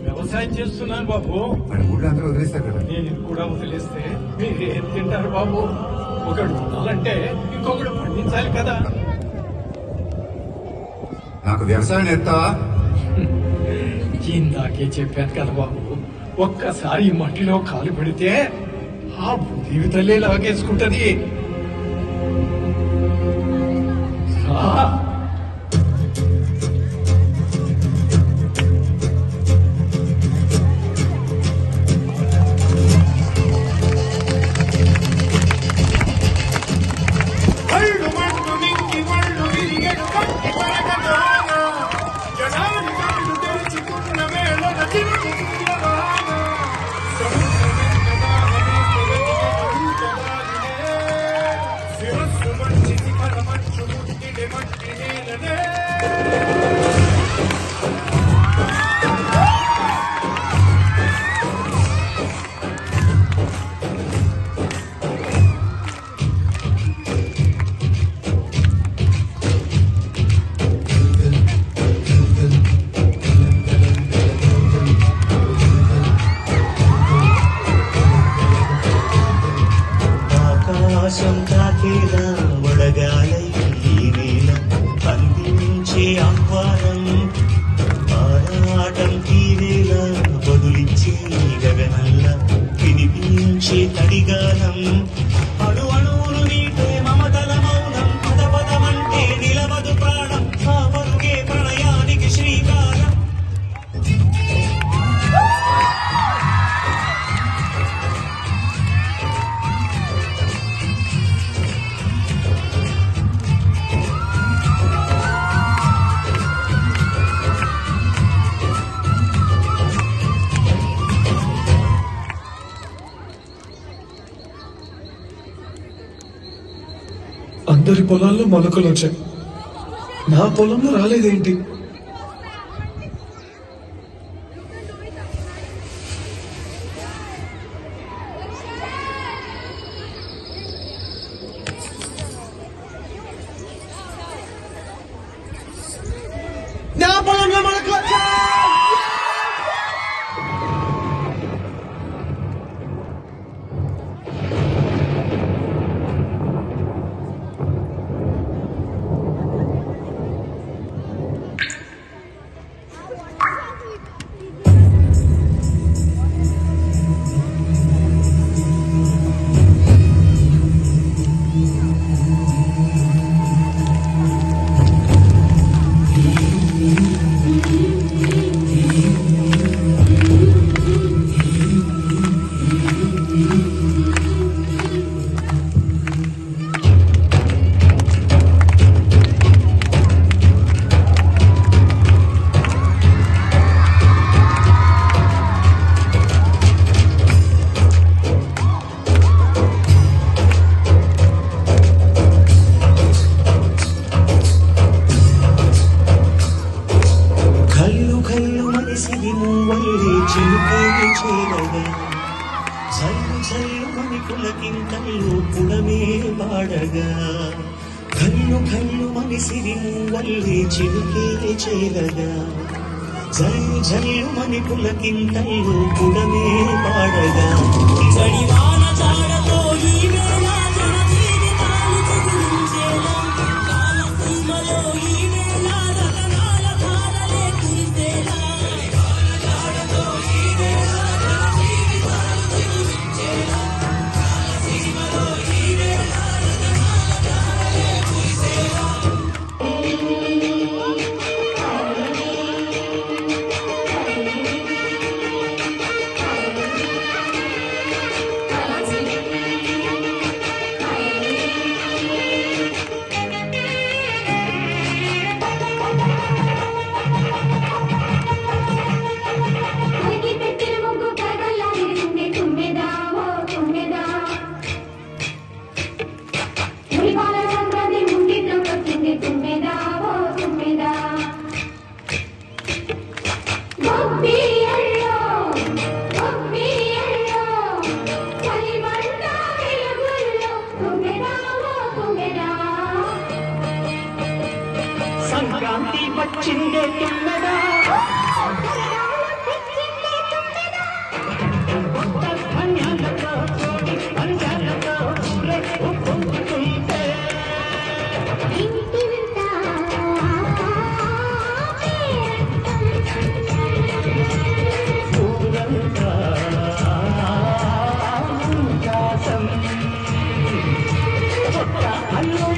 వ్యవసాయం చేస్తున్నాను బాబు. మరి ఊళ్ళో అందరూ వదిలేస్తారు కదా. నేను కూడా వదిలేస్తే మీరు ఏం తింటారు బాబు? ఒకడు తినాలంటే ఇంకొకడు పండించాలి కదా. నాకు వ్యవసాయం నేర్తావా? ఇందాకే చెప్పాను కదా బాబు, ఒక్కసారి ఈ మట్టిలో కాలు పెడితే ఆ జీవితలే లాగేసుకుంటది. ఆకాశం కాకేలా వడగాలై ఈ నేల అందించే ఆహ్వానం, ఆరాటం తీరేలా బదులిచ్చే గగనల్లా వినిపించే తడిగానం, అణు అణువులు నీటే మమతల మౌనం, పద పదమంటే నిలవదు ప్రాణం, ఆ పరుగే ప్రణయానికి శ్రీకారం. అందరి పొలాల్లో మొలకలు వచ్చాయి, నా పొలంలో రాలేదేంటి? నా పొలంలో మొలకలు వచ్చాయి. పులకింతల్లో పుడమే వాడగా, కన్ను కన్ను మనిసిరి వల్లే చిలుకే చేరగా, జల్లు జల్లు మని పులకింతల్లో పుడమే వాడగా, జడివాన జాడతో ఈ వేళ జన జీవితాలు చిగురించేలా, కాలసీమలో ఈ వేళ రతనాల ధారలే కురిసేలా, జడివాన జాడతో ఈ వేళ జన జీవితాలు చిగురించేలా, కాలసీమలో ఈ వేళ రతనాల ధారలే కురిసేలా. సంక్రాంతి వచ్చిందే తుమ్మెదా కొత్త ధాన్యాలతో కోడి పంచాలతో ఊరే ఉప్పొంగుతుంటే ఊరంతా ఉల్లాసం కొత్త అల్లుడు